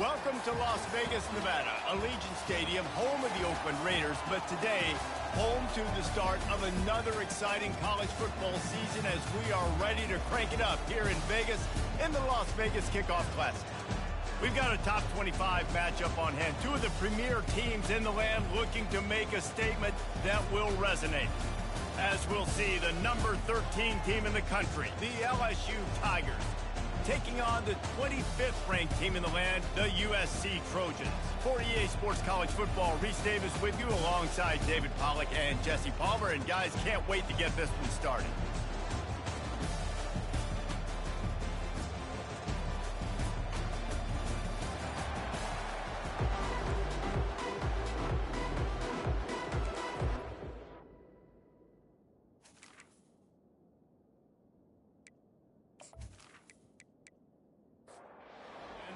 Welcome to Las Vegas, Nevada, Allegiant Stadium, home of the Oakland Raiders, but today, home to the start of another exciting college football season as we are ready to crank it up here in Vegas in the Las Vegas Kickoff Classic. We've got a top 25 matchup on hand. Two of the premier teams in the land looking to make a statement that will resonate. As we'll see, the number 13 team in the country, the LSU Tigers, taking on the 25th ranked team in the land, the USC Trojans. For EA Sports College Football, Reese Davis with you alongside David Pollack and Jesse Palmer. And guys, can't wait to get this one started.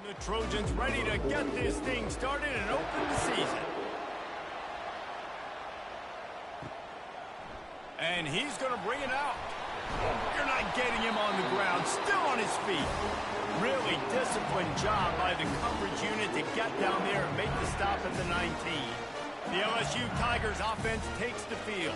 The Trojans ready to get this thing started and open the season. And he's going to bring it out. You're not getting him on the ground, still on his feet. Really disciplined job by the coverage unit to get down there and make the stop at the 19. The LSU Tigers offense takes the field.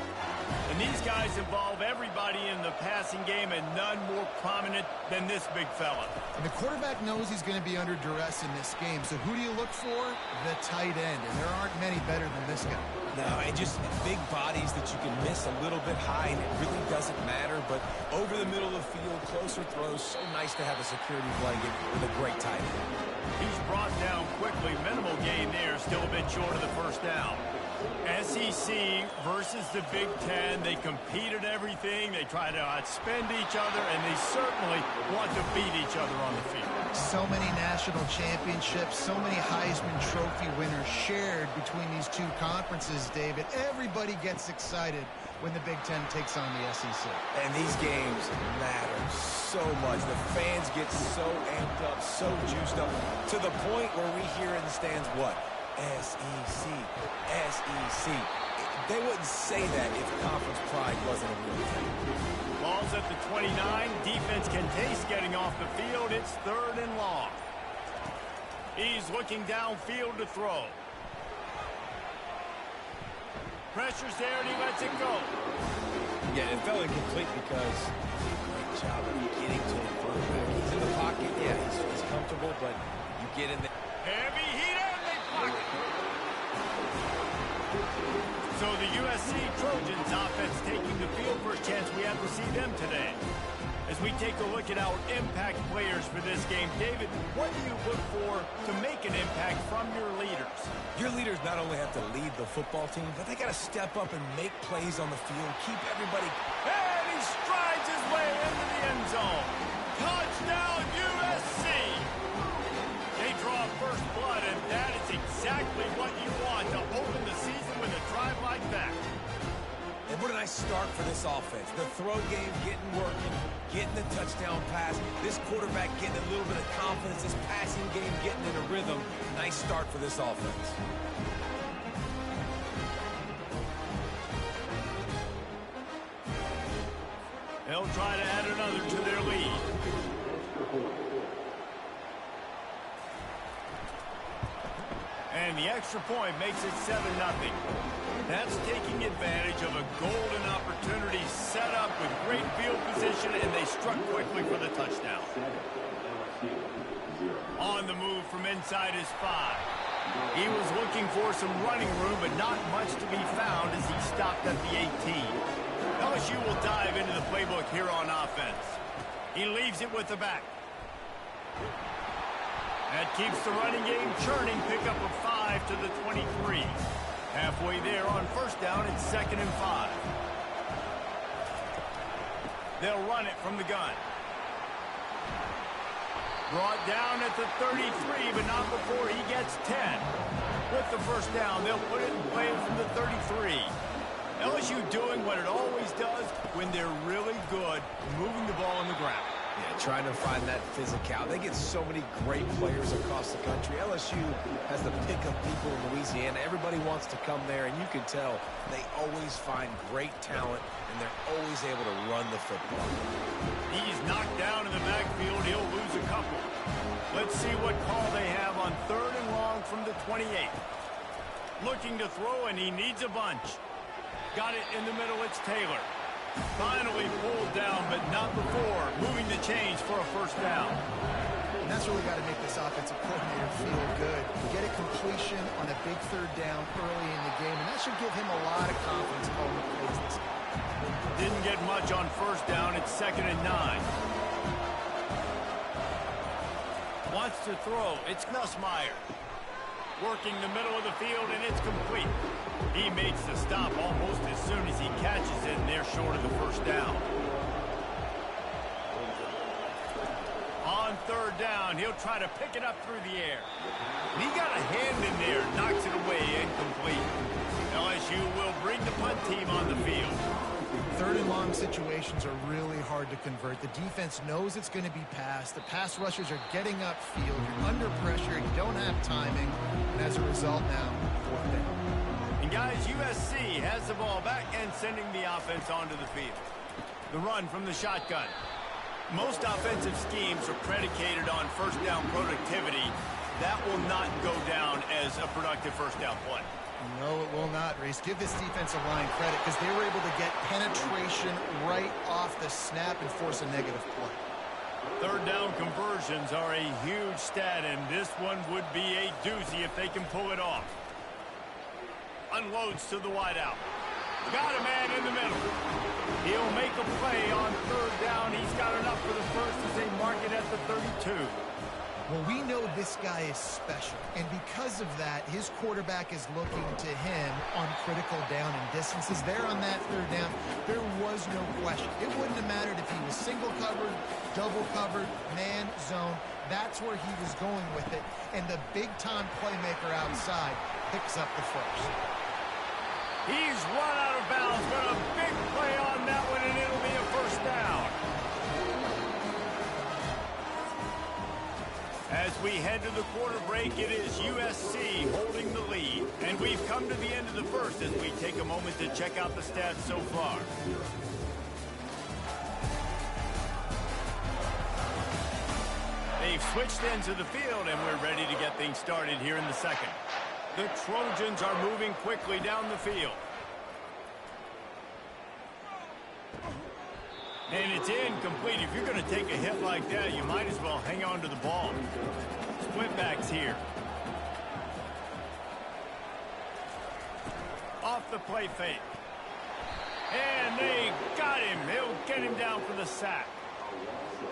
And these guys involve everybody in the passing game, and none more prominent than this big fella. And the quarterback knows he's going to be under duress in this game. So who do you look for? The tight end. And there aren't many better than this guy. No, and just big bodies that you can miss a little bit high, and it really doesn't matter. But over the middle of the field, closer throws, so nice to have a security blanket with a great tight end. He's brought down quickly. Minimal gain there, still a bit short of the first down. SEC versus the Big Ten. They compete at everything. They try to outspend each other, and they certainly want to beat each other on the field. So many national championships, so many Heisman Trophy winners shared between these two conferences, David. Everybody gets excited when the Big Ten takes on the SEC. And these games matter so much. The fans get so amped up, so juiced up, to the point where we hear in the stands what? SEC, SEC. They wouldn't say that if conference pride wasn't a real thing. Ball's at the 29. Defense can taste getting off the field. It's 3rd and long. He's looking downfield to throw. Pressure's there, and he lets it go. Yeah, it fell incomplete because he did a great job of getting to the quarterback. He's in the pocket. Yeah, he's comfortable, but you get in there. Heavy heat on the pocket. So the USC Trojans offense taking the field. First chance we have to see them today. As we take a look at our impact players for this game, David, what do you look for to make an impact from your leaders? Your leaders not only have to lead the football team, but they got to step up and make plays on the field, keep everybody. And he strides his way into the end zone. Touchdown, USC! They draw first blood, and that is exactly what you want to open the season with a drive like that. And what a nice start for this offense. The throw game getting working, getting the touchdown pass. This quarterback getting a little bit of confidence. This passing game getting in a rhythm. Nice start for this offense. They'll try to add another to their lead. And the extra point makes it 7-0. That's taking advantage of a golden opportunity set up with great field position, and they struck quickly for the touchdown. On the move from inside his 5. He was looking for some running room, but not much to be found as he stopped at the 18. LSU will dive into the playbook here on offense. He leaves it with the back. That keeps the running game churning. Pickup of 5 to the 23. Halfway there on first down, it's 2nd and 5. They'll run it from the gun. Brought down at the 33, but not before he gets 10. With the first down, they'll put it in play from the 33. LSU doing what it always does when they're really good, moving the ball on the ground. Yeah, trying to find that physical. They get so many great players across the country. LSU has the pick of people in Louisiana. Everybody wants to come there, and you can tell they always find great talent, and they're always able to run the football. He's knocked down in the backfield. He'll lose a couple. Let's see what call they have on 3rd and long from the 28. Looking to throw, and he needs a bunch. Got it in the middle. It's Taylor. Finally pulled down, but not before moving the chains for a first down. And that's really got to make this offensive coordinator feel good. Get a completion on a big 3rd down early in the game, and that should give him a lot of confidence going to plays this game. Didn't get much on 1st down. It's 2nd and 9. Wants to throw. It's Nussmeier. Working the middle of the field, and it's complete. He makes the stop almost as soon as he catches it, and they're short of the first down. On 3rd down, he'll try to pick it up through the air. He got a hand in there, knocks it away, incomplete. LSU will bring the punt team on the field. 3rd and long situations are really hard to convert. The defense knows it's going to be passed. The pass rushers are getting upfield. You're under pressure. You don't have timing. And as a result now, 4th down. And guys, USC has the ball back and sending the offense onto the field. The run from the shotgun. Most offensive schemes are predicated on 1st down productivity. That will not go down as a productive 1st down play. No, it will not, Reese. Give this defensive line credit because they were able to get penetration right off the snap and force a negative play. 3rd down conversions are a huge stat, and this one would be a doozy if they can pull it off. Unloads to the wideout. Got a man in the middle. He'll make a play on 3rd down. He's got enough for the first as they mark it at the 32. Well, we know this guy is special, and because of that, his quarterback is looking to him on critical down and distances. There on that 3rd down, there was no question. It wouldn't have mattered if he was single covered, double covered, man, zone. That's where he was going with it, and the big-time playmaker outside picks up the first. He's run out of bounds, but a big play on that one, and it'll be a first down. As we head to the quarter break, it is USC holding the lead. And we've come to the end of the first as we take a moment to check out the stats so far. They've switched ends of the field, and we're ready to get things started here in the second. The Trojans are moving quickly down the field. And it's incomplete. If you're going to take a hit like that, you might as well hang on to the ball. Split backs here. Off the play fake. And they got him. They'll get him down for the sack.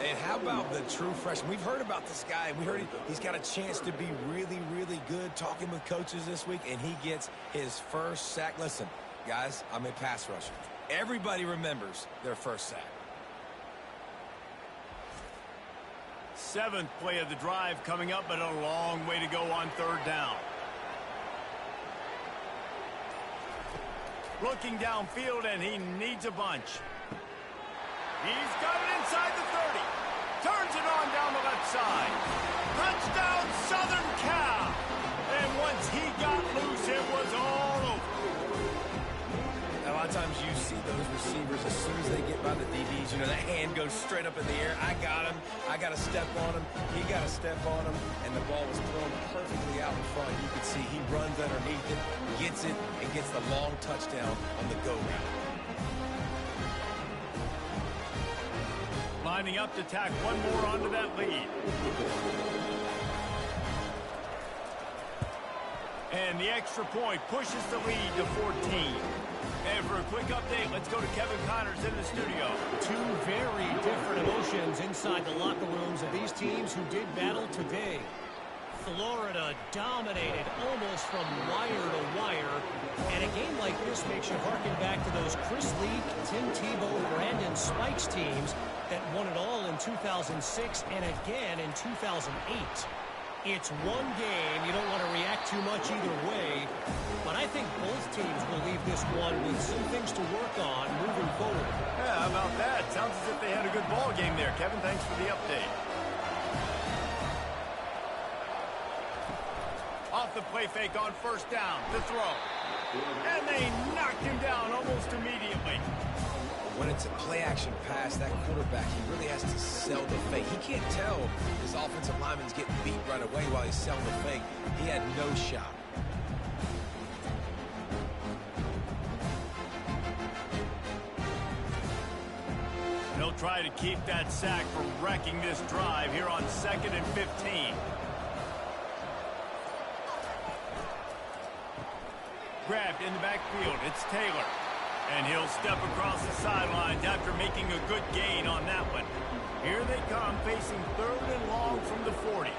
And how about the true freshman? We've heard about this guy. We heard he's got a chance to be really, really good. Talking with coaches this week, and he gets his first sack. Listen, guys, I'm a pass rusher. Everybody remembers their first sack. 7th play of the drive coming up, but a long way to go on 3rd down. Looking downfield, and he needs a bunch. He's got it inside the 30. Turns it on down the left side. Touchdown, Southern Cal. And once he got loose, it was all over. A lot of times you see those receivers, as soon as they get by the DBs, you know, that hand goes straight up in the air. I got him. I got to step on him. He got to step on him. And the ball was thrown perfectly out in front. You could see he runs underneath it, gets it, and gets the long touchdown on the go route. Lining up to tack one more onto that lead. And the extra point pushes the lead to 14. And for a quick update, let's go to Kevin Connors in the studio. Two very different emotions inside the locker rooms of these teams who did battle today. Florida dominated almost from wire to wire. And a game like this makes you harken back to those Chris Leak, Tim Tebow, Brandon Spikes teams that won it all in 2006 and again in 2008. It's one game. You don't want to react too much either way. but I think both teams will leave this one with some things to work on moving forward. Yeah, how about that? Sounds as if they had a good ball game there. Kevin, thanks for the update. Off the play fake on first down. The throw. And they knocked him down almost immediately. When it's a play-action pass, that quarterback, he really has to sell the fake. He can't tell his offensive lineman's getting beat right away while he's selling the fake. He had no shot. They'll try to keep that sack from wrecking this drive here on 2nd and 15. Grabbed in the backfield. It's Taylor. And he'll step across the sidelines after making a good gain on that one. Here they come, facing 3rd and long from the 40.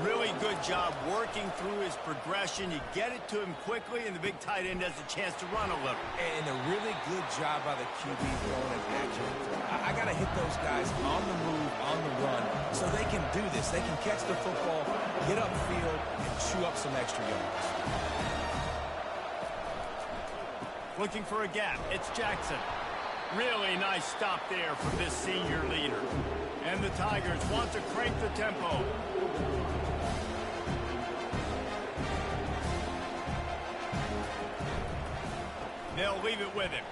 Really good job working through his progression. You get it to him quickly, and the big tight end has a chance to run a little. And a really good job by the QB throwing an accurate throw. I got to hit those guys on the move, on the run, so they can do this. They can catch the football, get upfield, and chew up some extra yards. Looking for a gap. It's Jackson. Really nice stop there for this senior leader. And the Tigers want to crank the tempo. They'll leave it with him.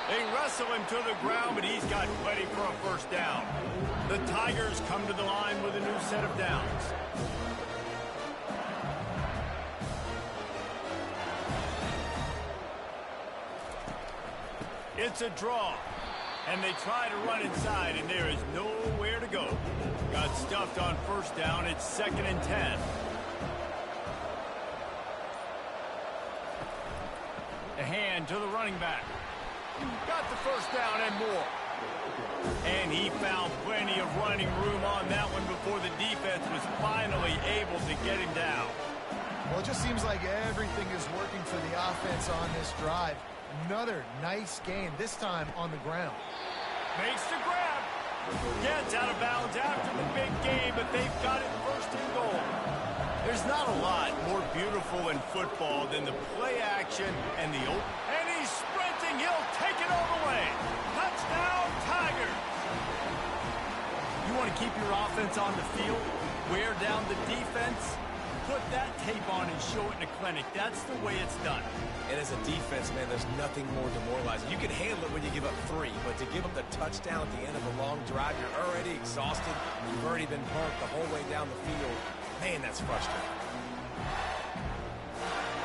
They wrestle him to the ground, but he's got plenty for a first down. The Tigers come to the line with a new set of downs. It's a draw, and they try to run inside, and there is nowhere to go. Got stuffed on first down. It's 2nd and 10. A hand to the running back. Got the first down and more. And he found plenty of running room on that one before the defense was finally able to get him down. Well, it just seems like everything is working for the offense on this drive. Another nice gain, this time on the ground. Makes the grab. Gets out of bounds after the big gain, but they've got it 1st and goal. There's not a lot more beautiful in football than the play action and the open. And he's sprinting. He'll take it all the way. Touchdown, Tigers. You want to keep your offense on the field, wear down the defense, put that tape on and show it in a clinic. That's the way it's done. And as a defense, man, there's nothing more demoralizing. You can handle it when you give up 3, but to give up the touchdown at the end of a long drive, you're already exhausted. You've already been burnt the whole way down the field. Man, that's frustrating.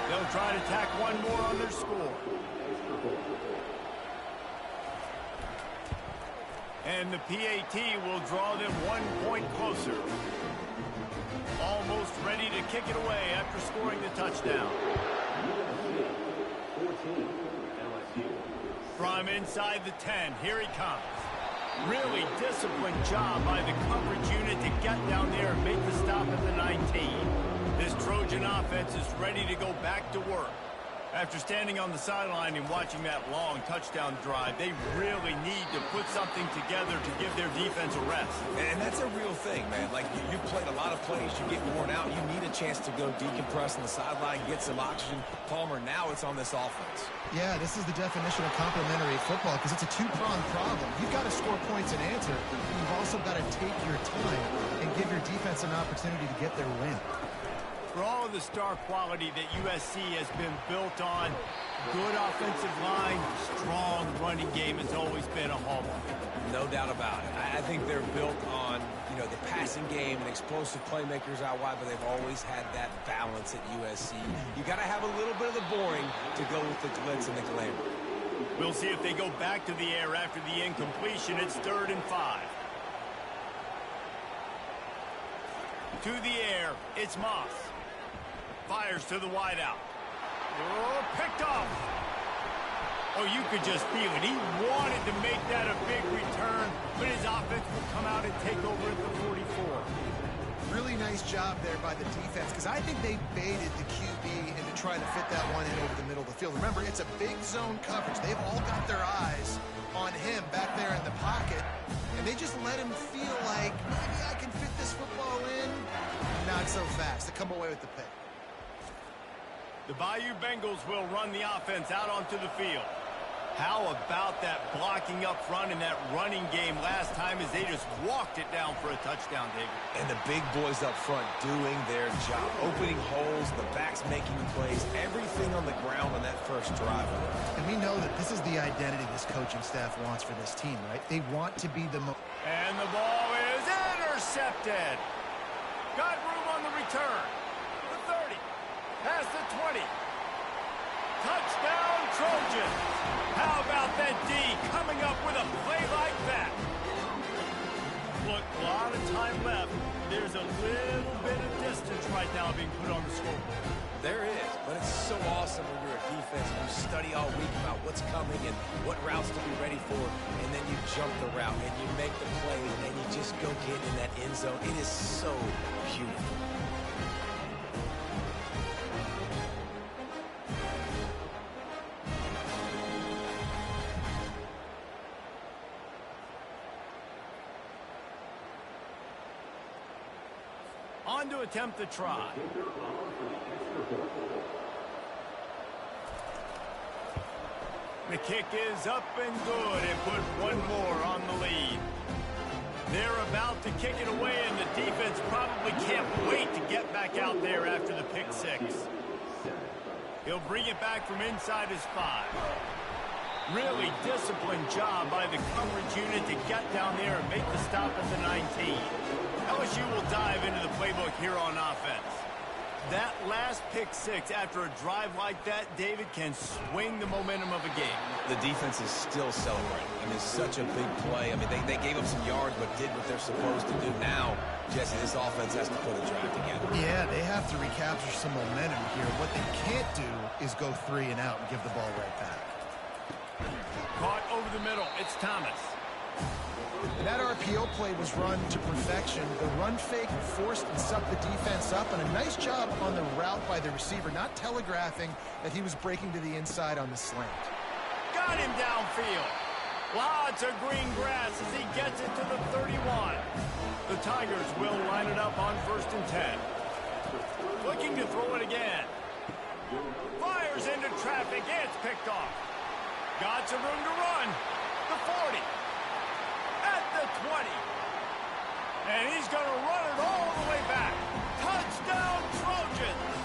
They'll try to tack one more on their score. And the PAT will draw them 1 point closer. Almost ready to kick it away after scoring the touchdown. From inside the 10, here he comes. Really disciplined job by the coverage unit to get down there and make the stop at the 19. This Trojan offense is ready to go back to work. After standing on the sideline and watching that long touchdown drive, they really need to put something together to give their defense a rest. And that's a real thing, man. Like, you've played a lot of plays, you get worn out, you need a chance to go decompress on the sideline, get some oxygen. Palmer, now it's on this offense. Yeah, this is the definition of complementary football because it's a two-pronged problem. You've got to score points and answer. You've also got to take your time and give your defense an opportunity to get their win. For all of the star quality that USC has been built on, good offensive line, strong running game has always been a hallmark. No doubt about it. I think they're built on, the passing game and explosive playmakers out wide, but they've always had that balance at USC. You got to have a little bit of the boring to go with the glitz and the glamour. We'll see if they go back to the air after the incompletion. It's 3rd and 5. To the air, it's Moss. Fires to the wideout. Oh, picked off. Oh, you could just feel it. He wanted to make that a big return, but his offense will come out and take over at the 44. Really nice job there by the defense because I think they baited the QB into trying to fit that one in over the middle of the field. Remember, it's a big zone coverage. They've all got their eyes on him back there in the pocket, and they just let him feel like, maybe I can fit this football in. Not so fast. They come away with the pick. The Bayou Bengals will run the offense out onto the field. How about that blocking up front and that running game last time as they just walked it down for a touchdown, David? And the big boys up front doing their job, opening holes, the backs making plays, everything on the ground on that first drive. And we know that this is the identity this coaching staff wants for this team, right? They want to be the most. And the ball is intercepted. Got room on the return. The 30. Past the 20. Touchdown, Trojans. How about that D coming up with a play like that? Look, a lot of time left. There's a little bit of distance right now being put on the scoreboard. There is, but it's so awesome when you're a defense and you study all week about what's coming and what routes to be ready for, and then you jump the route and you make the play and you just go get in that end zone. It is so beautiful. On to attempt the try. The kick is up and good and put one more on the lead. They're about to kick it away, and the defense probably can't wait to get back out there after the pick six. He'll bring it back from inside his 5. Really disciplined job by the coverage unit to get down there and make the stop at the 19. LSU will dive into the playbook here on offense. That last pick six after a drive like that, David, can swing the momentum of a game. The defense is still celebrating. I mean, it's such a big play. I mean, they gave up some yards but did what they're supposed to do. Now, Jesse, this offense has to put a drive together. Yeah, they have to recapture some momentum here. What they can't do is go 3 and out and give the ball right back. Caught over the middle. It's Thomas. That RPO play was run to perfection. The run fake forced and sucked the defense up, and a nice job on the route by the receiver, not telegraphing that he was breaking to the inside on the slant. Got him downfield. Lots of green grass as he gets it to the 31. The Tigers will line it up on 1st and 10. Looking to throw it again. Fires into traffic. It's picked off. Got some room to run. The 40. At the 20. And he's going to run it all the way back. Touchdown, Trojans!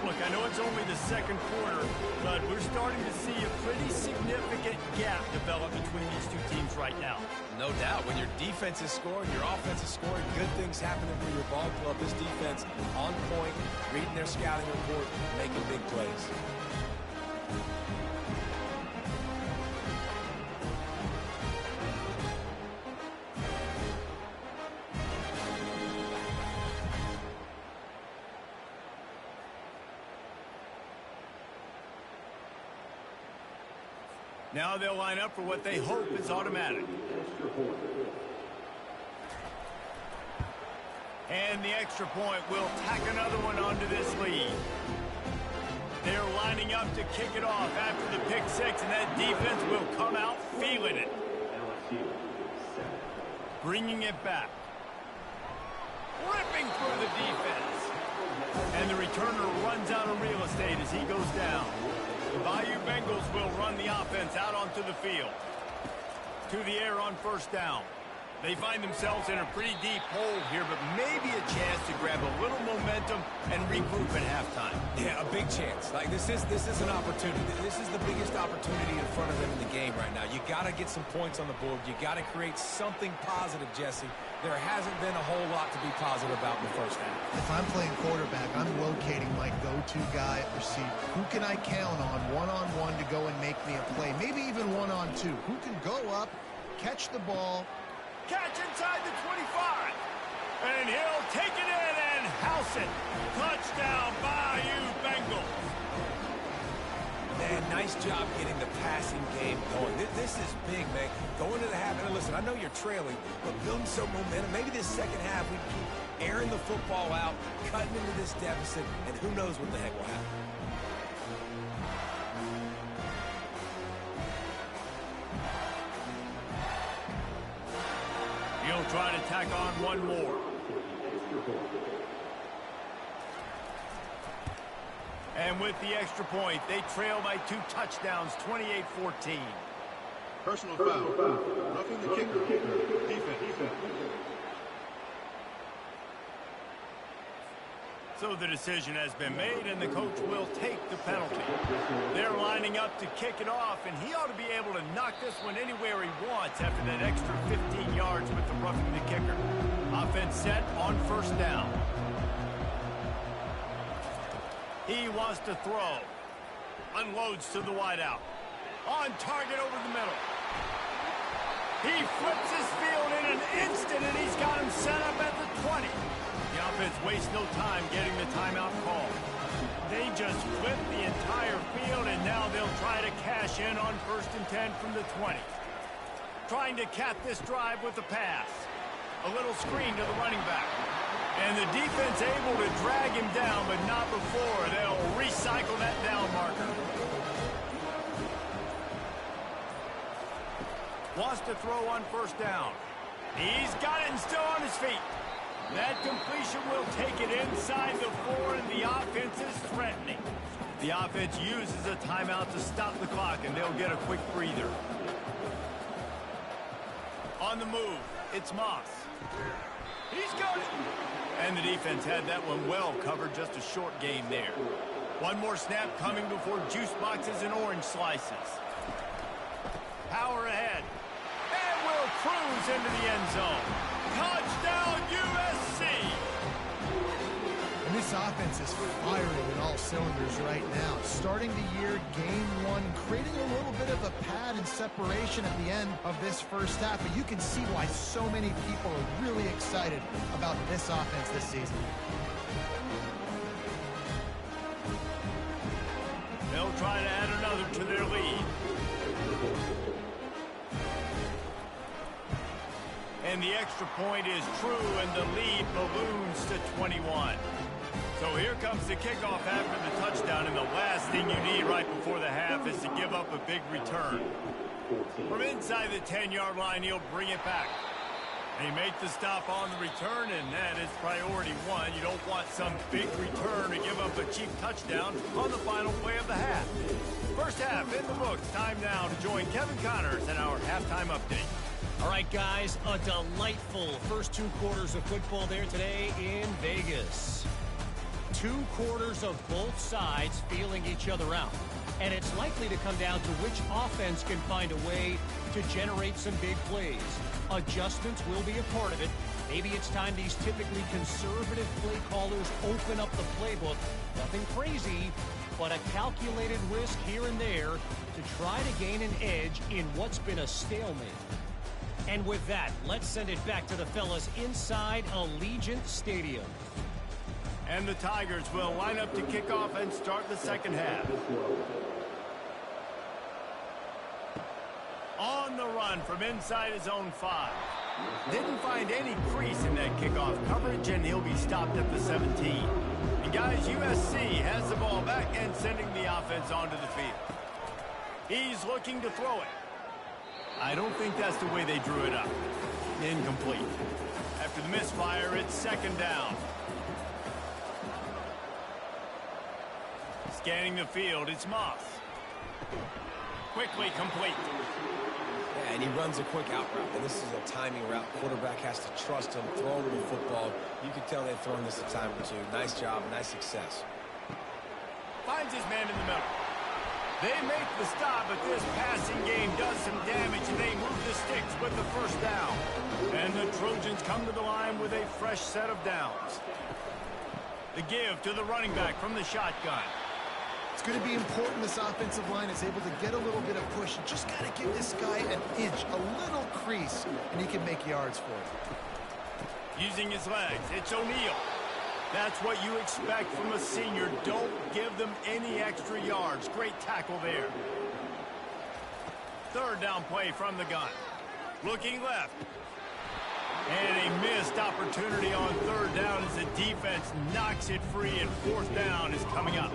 Look, I know it's only the second quarter, but we're starting to see a pretty significant gap develop between these two teams right now. No doubt. When your defense is scoring, your offense is scoring, good things happening for your ball club. This defense on point, reading their scouting report, making big plays. Now they'll line up for what they hope is automatic. And the extra point will tack another one onto this lead. They're lining up to kick it off after the pick six, and that defense will come out feeling it. Bringing it back. Ripping through the defense. And the returner runs out of real estate as he goes down. The Bayou Bengals will run the offense out onto the field. To the air on 1st down. They find themselves in a pretty deep hole here, but maybe a chance to grab a little momentum and regroup at halftime. Yeah, a big chance. Like, this is an opportunity. This is the biggest opportunity in front of them in the game right now. You got to get some points on the board. You got to create something positive, Jesse. There hasn't been a whole lot to be positive about in the first half. If I'm playing quarterback, I'm locating my go-to guy at receiver. Who can I count on one-on-one to go and make me a play? Maybe even one-on-two. Who can go up, catch the ball. Catch inside the 25. And he'll take it in and house it. Touchdown, Bayou Bengals. Man, nice job getting the passing game going. This is big, man. Going to the half. And listen, I know you're trailing, but building some momentum. Maybe this second half we keep airing the football out, cutting into this deficit, and who knows what the heck will happen. He'll try to tack on one more. And with the extra point, they trail by 2 touchdowns, 28-14. Personal foul. Roughing the kicker. Defense. So the decision has been made, and the coach will take the penalty. They're lining up to kick it off, and he ought to be able to knock this one anywhere he wants after that extra 15 yards with the roughing the kicker. Offense set on first down. He wants to throw. Unloads to the wideout. On target over the middle. He flips his field in an instant, and he's got him set up at the 20. The offense wastes no time getting the timeout call. They just flip the entire field, and now they'll try to cash in on 1st and 10 from the 20. Trying to cap this drive with a pass. A little screen to the running back. And the defense able to drag him down, but not before. They'll recycle that down marker. Wants to throw on first down. He's got it and still on his feet. That completion will take it inside the 4, and the offense is threatening. The offense uses a timeout to stop the clock, and they'll get a quick breather. On the move, it's Moss. He's got it. And the defense had that one well covered, just a short game there. One more snap coming before juice boxes and orange slices. Power ahead. And will cruise into the end zone. Touchdown, USC! And this offense is firing in all cylinders right now. Starting the year, game 1, creating a little bit of a pad and separation at the end of this first half. But you can see why so many people are really excited about this offense this season. They'll try to add another to their lead. And the extra point is true, and the lead balloons to 21. So here comes the kickoff after the touchdown, and the last thing you need right before the half is to give up a big return. From inside the 10-yard line, he'll bring it back. They make the stop on the return, and that is priority 1. You don't want some big return to give up a cheap touchdown on the final play of the half. First half in the books. Time now to join Kevin Connors in our halftime update. All right, guys, a delightful first 2 quarters of football there today in Vegas. 2 quarters of both sides feeling each other out. And it's likely to come down to which offense can find a way to generate some big plays. Adjustments will be a part of it. Maybe it's time these typically conservative play callers open up the playbook. Nothing crazy, but a calculated risk here and there to try to gain an edge in what's been a stalemate. And with that, let's send it back to the fellas inside Allegiant Stadium. And the Tigers will line up to kick off and start the second half. On the run from inside his own 5. Didn't find any crease in that kickoff coverage, and he'll be stopped at the 17. And guys, USC has the ball back and sending the offense onto the field. He's looking to throw it. I don't think that's the way they drew it up. Incomplete. After the misfire, it's second down. Scanning the field, it's Moss. Quickly complete. Yeah, and he runs a quick out route, and this is a timing route. Quarterback has to trust him, throw him the football. You can tell they've thrown this a time or two. Nice job, nice success. Finds his man in the middle. They make the stop, but this passing game does some damage, and they move the sticks with the first down. And the Trojans come to the line with a fresh set of downs. The give to the running back from the shotgun. It's going to be important this offensive line is able to get a little bit of push. You just got to give this guy an inch, a little crease, and he can make yards for it. Using his legs, it's O'Neal. That's what you expect from a senior. Don't give them any extra yards. Great tackle there. Third down play from the gun. Looking left. And a missed opportunity on third down as the defense knocks it free, and fourth down is coming up.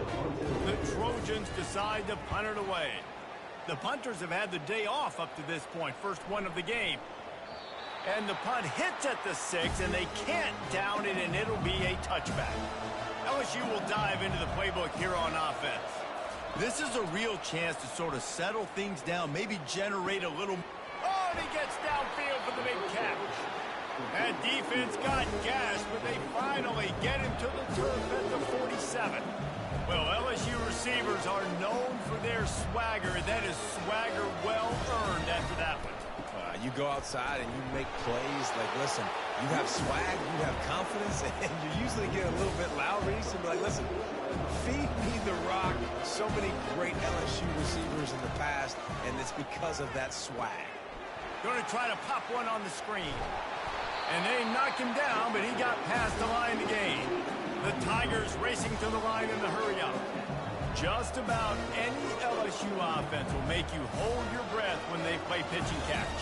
The Trojans decide to punt it away. The punters have had the day off up to this point, first one of the game. And the punt hits at the 6, and they can't down it, and it'll be a touchback. LSU will dive into the playbook here on offense. This is a real chance to sort of settle things down, maybe generate a little... Oh, and he gets downfield for the big catch. That defense got gashed, but they finally get him to the turf at the 47. Well, LSU receivers are known for their swagger. That is swagger well earned after that one. You go outside and you make plays. Like, listen, you have swag, you have confidence, and you usually get a little bit loud. So be like, listen, feed me the rock. So many great LSU receivers in the past, and it's because of that swag. Going to try to pop one on the screen. And they knock him down, but he got past the line to gain. The Tigers racing to the line in the hurry up. Just about any LSU offense will make you hold your breath when they play pitch and catch.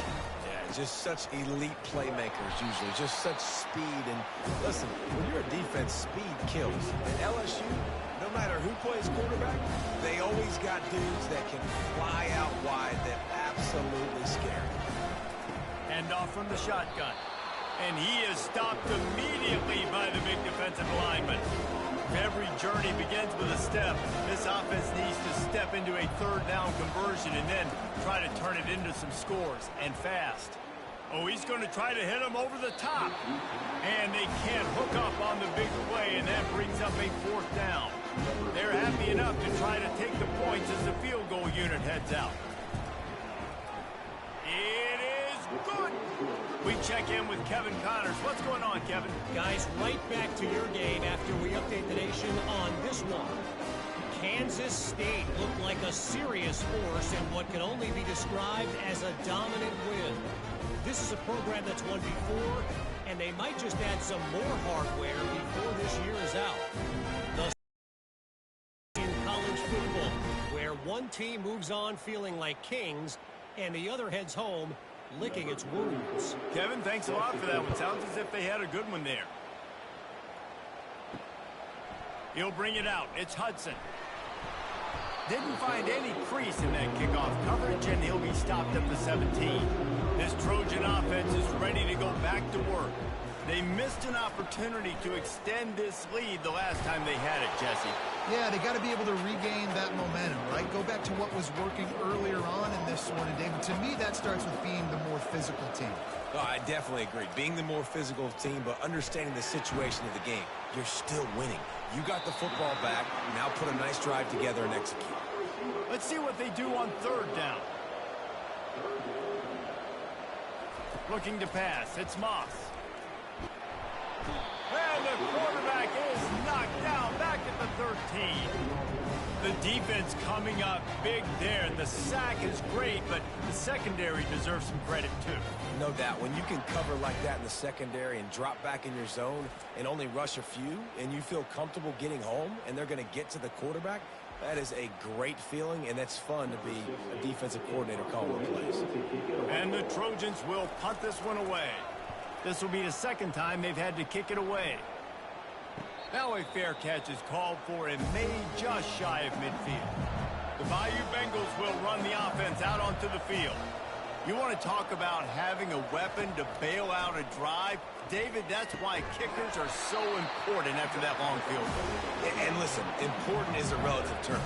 Just such elite playmakers usually, just such speed. And listen, when you're a defense, speed kills. And LSU, no matter who plays quarterback, they always got dudes that can fly out wide that absolutely scare you. Hand off from the shotgun. And he is stopped immediately by the big defensive lineman. Every journey begins with a step. This offense needs to step into a third down conversion and then try to turn it into some scores, and fast. Oh, he's going to try to hit him over the top. And they can't hook up on the big play, and that brings up a fourth down. They're happy enough to try to take the points as the field goal unit heads out. It is good. We check in with Kevin Connors. What's going on, Kevin? Guys, right back to your game after we update the nation on this one. Kansas State looked like a serious force in what can only be described as a dominant win. This is a program that's won before, and they might just add some more hardware before this year is out. The in college football, where one team moves on feeling like kings, and the other heads home licking its wounds. Kevin, thanks a lot for that one. Sounds as if they had a good one there. He'll bring it out. It's Hudson. Didn't find any crease in that kickoff coverage, and he'll be stopped at the 17. This Trojan offense is ready to go back to work. They missed an opportunity to extend this lead the last time they had it, Jesse. Yeah, they got to be able to regain that momentum, right? Go back to what was working earlier on in this one. And, David, to me, that starts with being the more physical team. Oh, I definitely agree. Being the more physical team, but understanding the situation of the game. You're still winning. You got the football back. Now put a nice drive together and execute. Let's see what they do on third down. Looking to pass. It's Moss. And the quarterback is knocked down back at the 13. The defense coming up big there, and the sack is great, but the secondary deserves some credit too. No doubt. When you can cover like that in the secondary and drop back in your zone and only rush a few, and you feel comfortable getting home, and they're going to get to the quarterback, that is a great feeling, and that's fun to be a defensive coordinator calling the plays. And the Trojans will punt this one away. This will be the second time they've had to kick it away. Now a fair catch is called for and made just shy of midfield. The Bayou Bengals will run the offense out onto the field. You want to talk about having a weapon to bail out a drive? David, that's why kickers are so important after that long field goal. And listen, important is a relative term.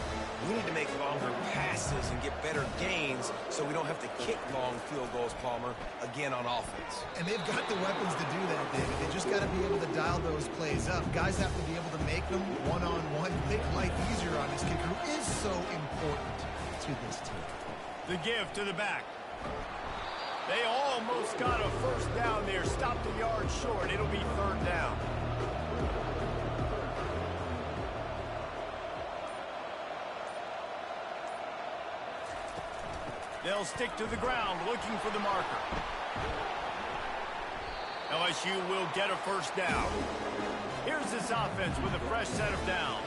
We need to make longer passes and get better gains so we don't have to kick long field goals, Palmer, again on offense. And they've got the weapons to do that, David. They just got to be able to dial those plays up. Guys have to be able to make them one-on-one, make life easier on this kicker, who is so important to this team. The give to the back. They almost got a first down there. Stopped a yard short. It'll be third down. They'll stick to the ground looking for the marker. LSU will get a first down. Here's this offense with a fresh set of downs.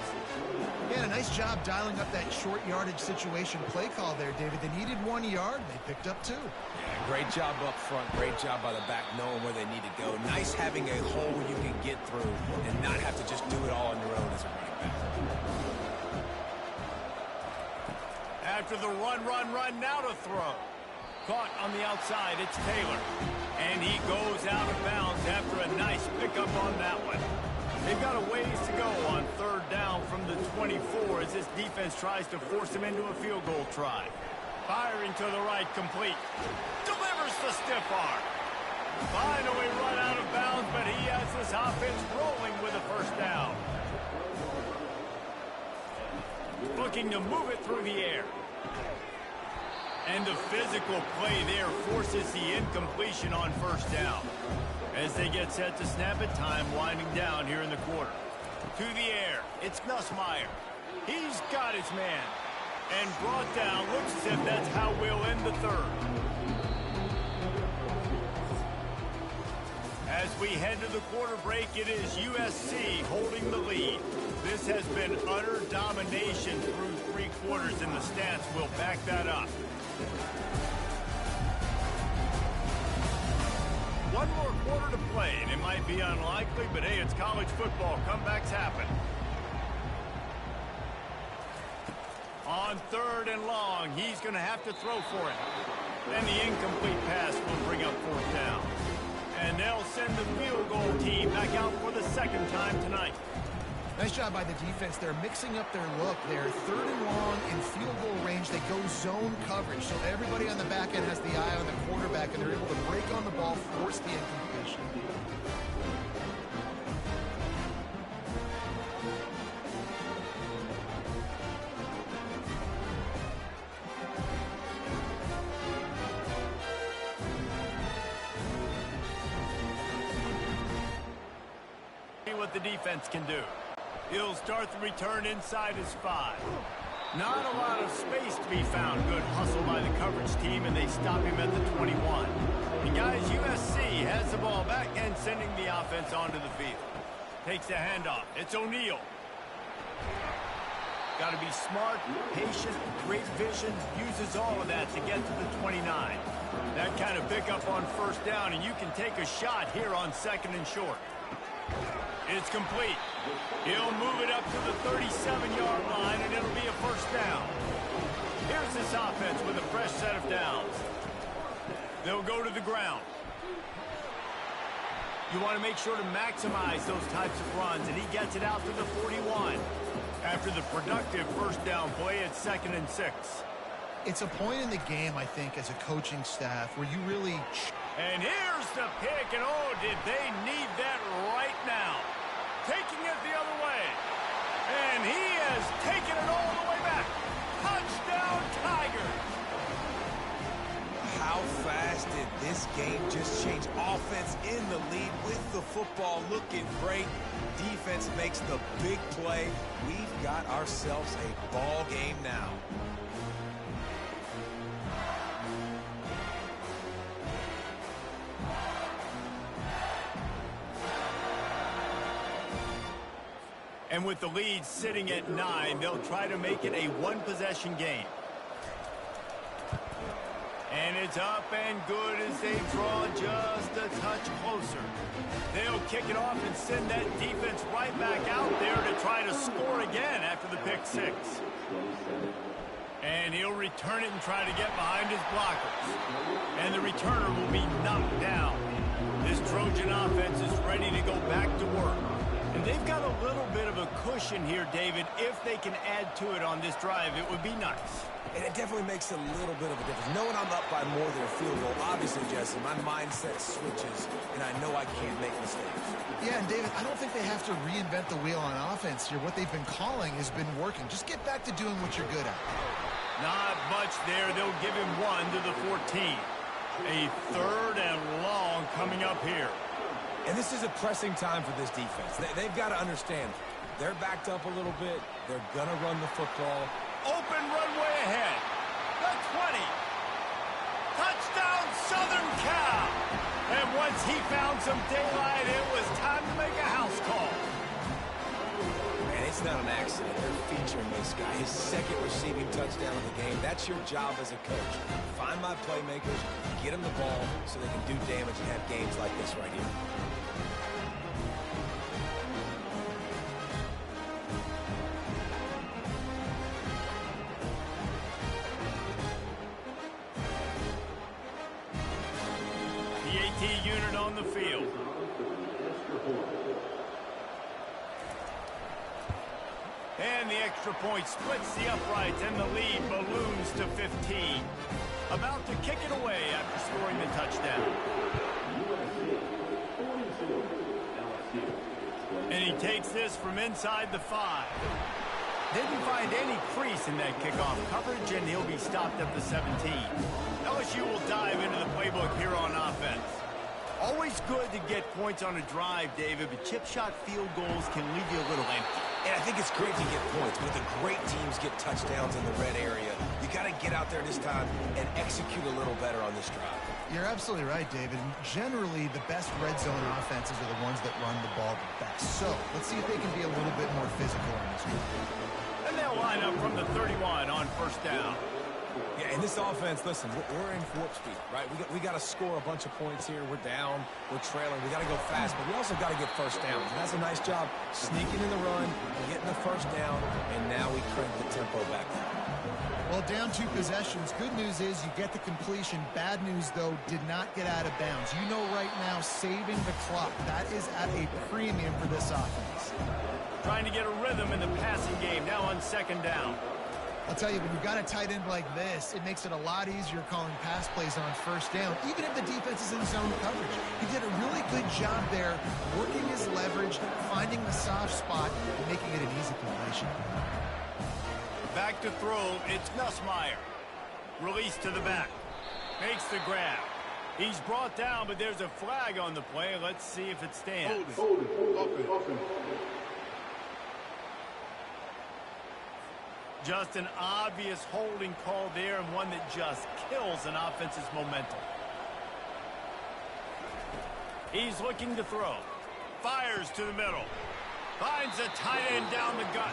Yeah, a nice job dialing up that short yardage situation play call there, David. They needed 1 yard. They picked up 2. Yeah, great job up front. Great job by the back knowing where they need to go. Nice having a hole you can get through and not have to just do it all on your own as a running back. After the run, now to throw. Caught on the outside, it's Taylor. And he goes out of bounds after a nice pickup on that one. They've got a ways to go on third as this defense tries to force him into a field goal try. Firing to the right, complete. Delivers the stiff arm. Finally run out of bounds, but he has this offense rolling with a first down. Looking to move it through the air. And the physical play there forces the incompletion on first down. As they get set to snap it, time winding down here in the quarter. To the air, it's Nussmeier. He's got his man. And brought down, looks as if that's how we'll end the third. As we head to the quarter break, it is USC holding the lead. This has been utter domination through 3 quarters, and the stats will back that up. One more quarter to play, and it might be unlikely, but hey, it's college football. Comebacks happen. On 3rd and long, he's going to have to throw for it. And the incomplete pass will bring up 4th down. And they'll send the field goal team back out for the 2nd time tonight. Nice job by the defense. They're mixing up their look. They're 3rd and long in field goal range. They go zone coverage. So everybody on the back end has the eye on the quarterback, and they're able to break on the ball, force the incompletion. See what the defense can do. He'll start the return inside his 5. Not a lot of space to be found. Good hustle by the coverage team, and they stop him at the 21. And guys, USC has the ball back and sending the offense onto the field. Takes the handoff. It's O'Neal. Got to be smart, patient, great vision. Uses all of that to get to the 29. That kind of pickup on first down, and you can take a shot here on 2nd and short. It's complete. He'll move it up to the 37-yard line, and it'll be a first down. Here's this offense with a fresh set of downs. They'll go to the ground. You want to make sure to maximize those types of runs, and he gets it out to the 41. After the productive first down play, it's 2nd and 6. It's a point in the game, I think, as a coaching staff where you really... And here's the pick, and oh, did they need that right now. Taking it the other way. And he has taken it all the way back. Touchdown, Tigers. How fast did this game just change? Offense in the lead with the football, looking great. Defense makes the big play. We've got ourselves a ball game now. And with the lead sitting at 9, they'll try to make it a one-possession game. And it's up and good as they draw just a touch closer. They'll kick it off and send that defense right back out there to try to score again after the pick 6. And he'll return it and try to get behind his blockers. And the returner will be knocked down. This Trojan offense is ready to go back to work. And they've got a little bit of a cushion here, David. If they can add to it on this drive, it would be nice. And it definitely makes a little bit of a difference. Knowing I'm up by more than a field goal, obviously, Jesse, my mindset switches, and I know I can't make mistakes. Yeah, and David, I don't think they have to reinvent the wheel on offense here. What they've been calling has been working. Just get back to doing what you're good at. Not much there. They'll give him 1 to the 14. A 3rd and long coming up here. And this is a pressing time for this defense. They've got to understand, they're backed up a little bit. They're going to run the football. Open runway ahead. The 20. Touchdown, Southern Cal. And once he found some daylight, it was time to make a house call. Man, it's not an accident. They're featuring this guy. His 2nd receiving touchdown of the game. That's your job as a coach. Find my playmakers, get them the ball so they can do damage and have games like this right here. Unit on the field. And the extra point splits the uprights, and the lead balloons to 15. About to kick it away after scoring the touchdown. And he takes this from inside the 5. Didn't find any crease in that kickoff coverage, and he'll be stopped at the 17. LSU will dive into the playbook here on offense. Always good to get points on a drive, David, but chip shot field goals can leave you a little empty. And I think it's great to get points, but the great teams get touchdowns in the red area. You got to get out there this time and execute a little better on this drive. You're absolutely right, David. Generally, the best red zone offenses are the ones that run the ball the best. So let's see if they can be a little bit more physical on this one. And they'll line up from the 31 on first down. Yeah, in this offense, listen, we're in warp speed, right? We got to score a bunch of points here. We're down. We're trailing. We got to go fast, but we also got to get first down. And that's a nice job sneaking in the run, getting the first down, and now we crank the tempo back up. Well, down 2 possessions. Good news is you get the completion. Bad news, though, did not get out of bounds. You know right now, saving the clock, that is at a premium for this offense. Trying to get a rhythm in the passing game now on second down. I'll tell you, when you've got a tight end like this, it makes it a lot easier calling pass plays on first down, even if the defense is in zone coverage. He did a really good job there, working his leverage, finding the soft spot, and making it an easy completion. Back to throw, it's Nussmeier. Release to the back. Makes the grab. He's brought down, but there's a flag on the play. Let's see if it stands. Hold it. Offense. Just an obvious holding call there, and one that just kills an offense's momentum. He's looking to throw. Fires to the middle. Finds a tight end down the gut.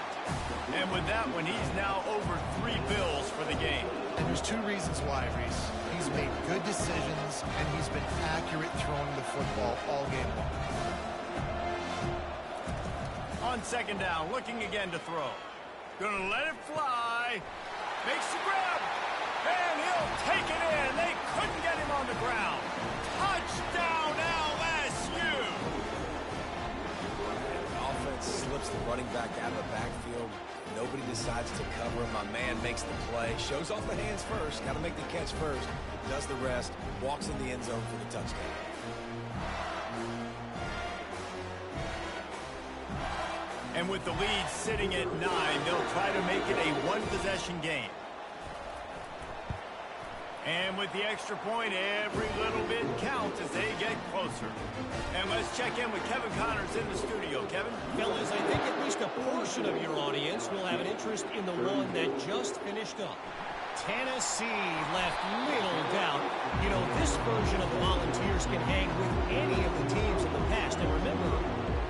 And with that one, he's now over 3 bills for the game. And there's 2 reasons why, Reese. He's made good decisions, and he's been accurate throwing the football all game long. On second down, looking again to throw. Gonna let it fly. Makes the grab. And he'll take it in. They couldn't get him on the ground. Touchdown, LSU. The offense slips the running back out of the backfield. Nobody decides to cover him. My man makes the play. Shows off the hands first. Got to make the catch first. Does the rest. Walks in the end zone for the touchdown. And with the lead sitting at 9, they'll try to make it a 1-possession game. And with the extra point, every little bit counts as they get closer. And let's check in with Kevin Connors in the studio. Kevin? Fellas, I think at least a portion of your audience will have an interest in the one that just finished up. Tennessee left little doubt. You know, this version of the Volunteers can hang with any of the teams in the past. And remember,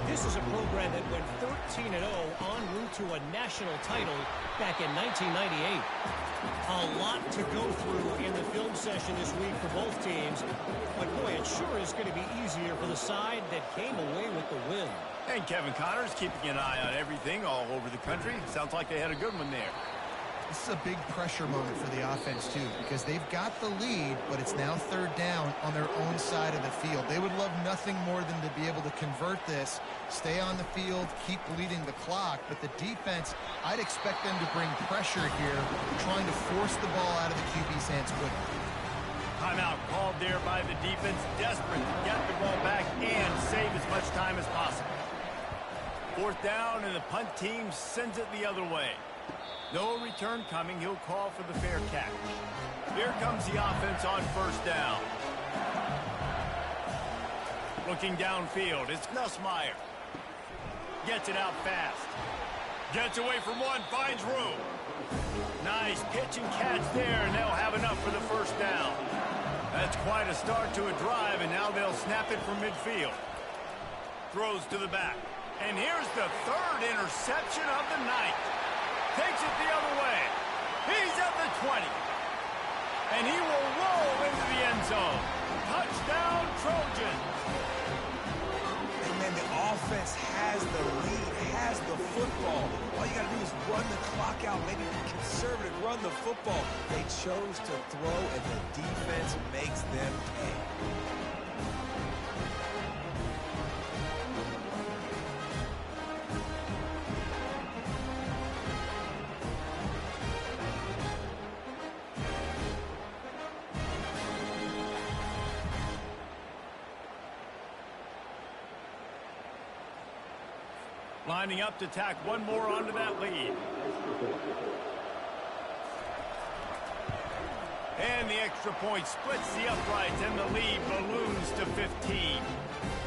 this is a program that went 13-0 en route to a national title back in 1998. A lot to go through in the film session this week for both teams. But boy, it sure is going to be easier for the side that came away with the win. And Kevin Connors keeping an eye on everything all over the country. Sounds like they had a good one there. This is a big pressure moment for the offense, too, because they've got the lead, but it's now third down on their own side of the field. They would love nothing more than to be able to convert this, stay on the field, keep bleeding the clock. But the defense, I'd expect them to bring pressure here, trying to force the ball out of the QB's hands quickly. Timeout called there by the defense, desperate to get the ball back and save as much time as possible. Fourth down, and the punt team sends it the other way. No return coming. He'll call for the fair catch. Here comes the offense on first down. Looking downfield, it's Nussmeier. Gets it out fast. Gets away from one, finds room. Nice pitch and catch there, and they'll have enough for the first down. That's quite a start to a drive, and now they'll snap it from midfield. Throws to the back. And here's the 3rd interception of the night. Takes it the other way. He's at the 20. And he will roll into the end zone. Touchdown, Trojans. And man, the offense has the lead, has the football. All you got to do is run the clock out, maybe be conservative, run the football. They chose to throw, and the defense makes them pay. Lining up to tack one more onto that lead. And the extra point splits the uprights, and the lead balloons to 15.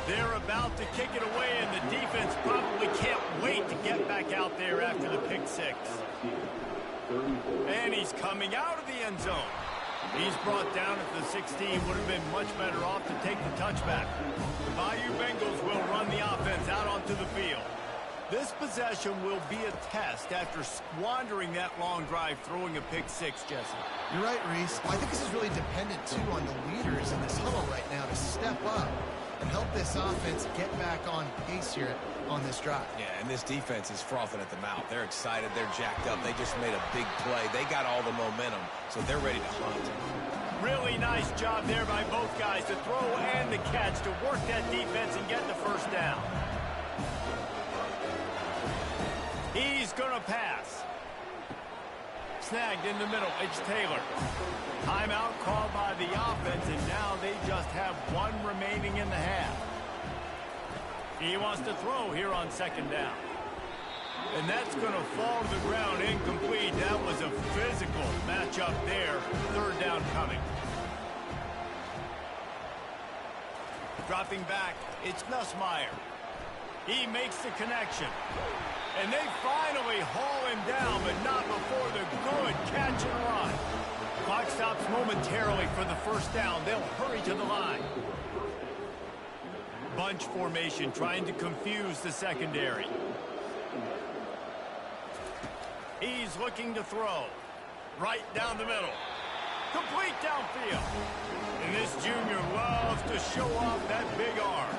They're about to kick it away, and the defense probably can't wait to get back out there after the pick six. And he's coming out of the end zone. He's brought down at the 16. Would have been much better off to take the touchback. The Bayou Bengals will run the offense out onto the field. This possession will be a test after squandering that long drive throwing a pick six, Jesse. You're right, Reese. I think this is really dependent, too, on the leaders in this huddle right now to step up and help this offense get back on pace here on this drive. Yeah, and this defense is frothing at the mouth. They're excited. They're jacked up. They just made a big play. They got all the momentum, so they're ready to hunt. Really nice job there by both guys to throw and the catch to work that defense and get the first down. He's going to pass. Snagged in the middle. It's Taylor. Timeout called by the offense, and now they just have one remaining in the half. He wants to throw here on second down. And that's going to fall to the ground incomplete. That was a physical matchup there. Third down coming. Dropping back, it's Nussmeier. He makes the connection. And they finally haul him down, but not before the good catch and run. Clock stops momentarily for the first down. They'll hurry to the line. Bunch formation trying to confuse the secondary. He's looking to throw. Right down the middle. Complete downfield. And this junior loves to show off that big arm.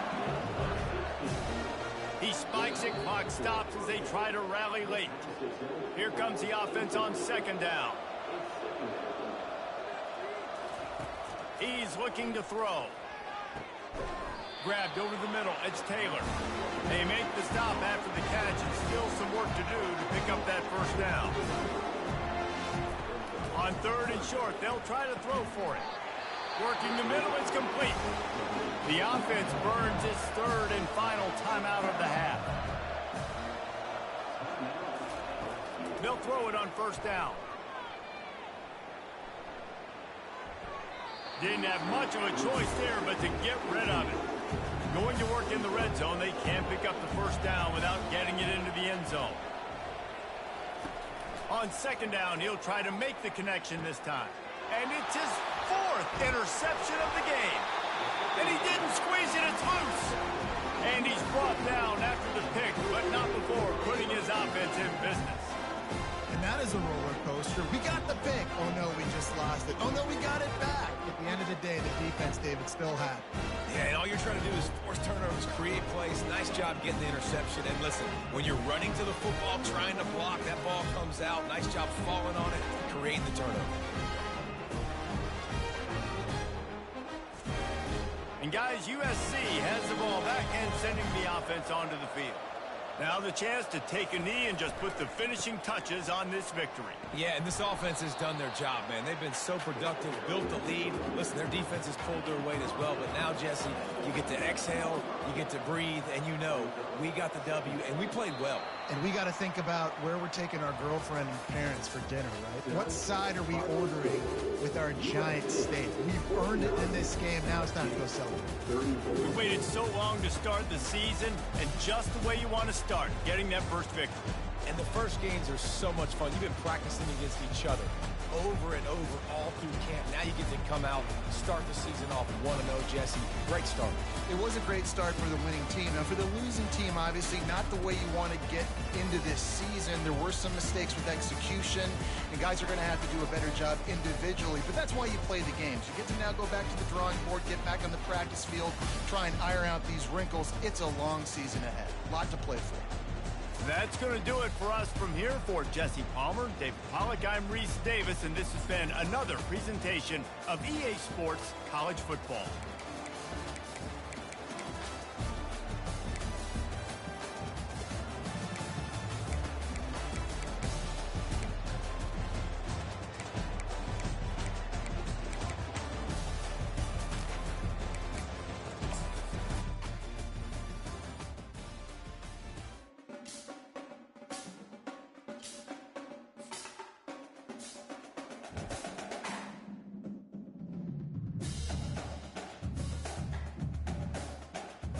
He spikes it, clock stops as they try to rally late. Here comes the offense on second down. He's looking to throw. Grabbed over the middle, it's Taylor. They make the stop after the catch, and still some work to do to pick up that first down. On third and short, they'll try to throw for it. Working the middle, it's complete. The offense burns its third and final timeout of the half. They'll throw it on first down. Didn't have much of a choice there, but to get rid of it. Going to work in the red zone, they can't pick up the first down without getting it into the end zone. On second down, he'll try to make the connection this time. And it's his fourth interception of the game. And he didn't squeeze it, it's loose. And he's brought down after the pick, but not before putting his offense in business. And that is a roller coaster. We got the pick. Oh, no, we just lost it. Oh, no, we got it back. At the end of the day, the defense, David, still had. Yeah, and all you're trying to do is force turnovers, create plays. Nice job getting the interception. And listen, when you're running to the football, trying to block, that ball comes out. Nice job falling on it, creating the turnover. And guys, USC has the ball back and sending the offense onto the field. Now the chance to take a knee and just put the finishing touches on this victory. Yeah, and this offense has done their job, man. They've been so productive, built the lead. Listen, their defense has pulled their weight as well. But now, Jesse, you get to exhale, you get to breathe, and you know we got the W, and we played well. And we got to think about where we're taking our girlfriend and parents for dinner, right? What side are we ordering with our giant steak? We've earned it in this game. Now it's time to go celebrate. We waited so long to start the season, and just the way you want to start, getting that first victory. And the first games are so much fun. You've been practicing against each other over and over all through camp. Now you get to come out, start the season off 1-0, Jesse. Great start. It was a great start for the winning team. Now, for the losing team, obviously not the way you want to get into this season. There were some mistakes with execution, and guys are going to have to do a better job individually. But that's why you play the games. You get to now go back to the drawing board, get back on the practice field, try and iron out these wrinkles. It's a long season ahead. A lot to play for. That's going to do it for us from here. For Jesse Palmer, David Pollack, I'm Reese Davis, and this has been another presentation of EA Sports College Football.